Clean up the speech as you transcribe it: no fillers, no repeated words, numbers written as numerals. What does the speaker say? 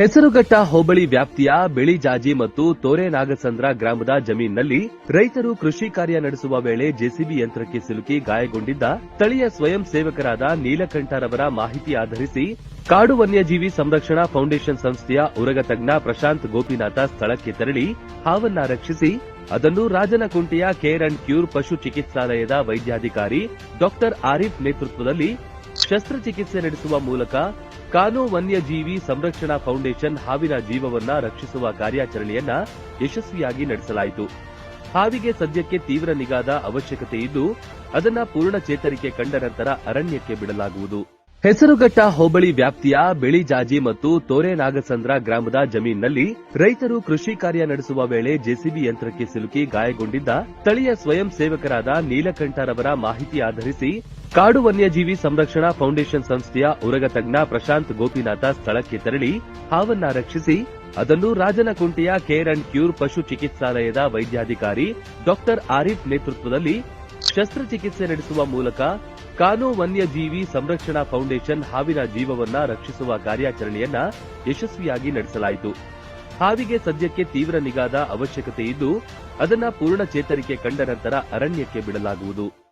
ಹೆಸರುಘಟ್ಟ ಹೋಬಳಿ ವ್ಯಾಪ್ತಿಯ ಬಿಳಿಜಾಜಿ ಮತ್ತು ತೋರೆನಾಗಸಂದ್ರ ಗ್ರಾಮದ ಜಮೀನಿನಲ್ಲಿ ರೈತರು ಕೃಷಿ ಕಾರ್ಯ ನಡೆಸುವ ವೇಳೆ ಜೆಸಿಬಿ ಯಂತ್ರಕ್ಕೆ ಸಿಲುಕಿ ಗಾಯಗೊಂಡಿದ್ದ ಸ್ಥಳೀಯ ಸ್ವಯಂ ಸೇವಕರಾದ ನೀಲಕಂಠರವರ ಮಾಹಿತಿ ಆಧರಿಸಿ ಕಾಡು ವನ್ಯಜೀವಿ ಸಂರಕ್ಷಣಾ ಫೌಂಡೇಶನ್ ಸಂಸ್ಥೆಯ ಉರಗ ತಜ್ಞ ಪ್ರಶಾಂತ್ ಗೋಪಿನಾಥ ಸ್ಥಳಕ್ಕೆ ತೆರಳಿ ಹಾವನ್ನ ರಕ್ಷಿಸಿ ಅದನ್ನು ರಾಜನಕುಂಟೆಯ ಕೇರ್ ಅಂಡ್ ಕ್ಯೂರ್ ಪಶು ಚಿಕಿತ್ಸಾಲಯದ ವೈದ್ಯಾಧಿಕಾರಿ ಡಾ ಆರಿಫ್ ನೇತೃತ್ವದಲ್ಲಿ ಶಸ್ತ್ರಚಿಕಿತ್ಸೆ ನಡೆಸುವ ಮೂಲಕ ಕಾನೋ ವನ್ಯಜೀವಿ ಸಂರಕ್ಷಣಾ ಫೌಂಡೇಶನ್ ಹಾವಿನ ಜೀವವನ್ನ ರಕ್ಷಿಸುವ ಕಾರ್ಯಾಚರಣೆಯನ್ನ ಯಶಸ್ವಿಯಾಗಿ ನಡೆಸಲಾಯಿತು. ಹಾವಿಗೆ ಸದ್ಯಕ್ಕೆ ತೀವ್ರ ನಿಗಾದ ಅವಶ್ಯಕತೆ ಇದ್ದು ಅದನ್ನ ಪೂರ್ಣ ಚೇತರಿಕೆ ಕಂಡ ನಂತರ ಅರಣ್ಯಕ್ಕೆ ಬಿಡಲಾಗುವುದು. ಹೆಸರುಘಟ್ಟ ಹೋಬಳಿ ವ್ಯಾಪ್ತಿಯ ಬಿಳಿಜಾಜಿ ಮತ್ತು ತೋರೆನಾಗಸಂದ್ರ ಗ್ರಾಮದ ಜಮೀನಿನಲ್ಲಿ ರೈತರು ಕೃಷಿ ಕಾರ್ಯ ನಡೆಸುವ ವೇಳೆ ಜೆಸಿಬಿ ಯಂತ್ರಕ್ಕೆ ಸಿಲುಕಿ ಗಾಯಗೊಂಡಿದ್ದ ಸ್ಥಳೀಯ ಸ್ವಯಂ ಸೇವಕರಾದ ನೀಲಕಂಠರವರ ಮಾಹಿತಿ ಆಧರಿಸಿ ಕಾಡು ವನ್ಯಜೀವಿ ಸಂರಕ್ಷಣಾ ಫೌಂಡೇಶನ್ ಸಂಸ್ಥೆಯ ಉರಗ ತಜ್ಞ ಪ್ರಶಾಂತ್ ಗೋಪಿನಾಥ ಸ್ಥಳಕ್ಕೆ ತೆರಳಿ ಹಾವನ್ನ ರಕ್ಷಿಸಿ ಅದನ್ನು ರಾಜನಕುಂಟೆಯ ಕೇರ್ ಅಂಡ್ ಕ್ಯೂರ್ ಪಶು ಚಿಕಿತ್ಸಾಲಯದ ವೈದ್ಯಾಧಿಕಾರಿ ಡಾ ಆರಿಫ್ ನೇತೃತ್ವದಲ್ಲಿ ಶಸ್ತ್ರಚಿಕಿತ್ಸೆ ನಡೆಸುವ ಮೂಲಕ ಕಾನೋ ವನ್ಯಜೀವಿ ಸಂರಕ್ಷಣಾ ಫೌಂಡೇಶನ್ ಹಾವಿನ ಜೀವವನ್ನ ರಕ್ಷಿಸುವ ಕಾರ್ಯಾಚರಣೆಯನ್ನ ಯಶಸ್ವಿಯಾಗಿ ನಡೆಸಲಾಯಿತು. ಹಾವಿಗೆ ಸದ್ಯಕ್ಕೆ ತೀವ್ರ ನಿಗಾದ ಅವಶ್ಯಕತೆ ಇದ್ದು ಅದನ್ನ ಪೂರ್ಣ ಚೇತರಿಕೆ ಕಂಡ ನಂತರ ಅರಣ್ಯಕ್ಕೆ ಬಿಡಲಾಗುವುದು.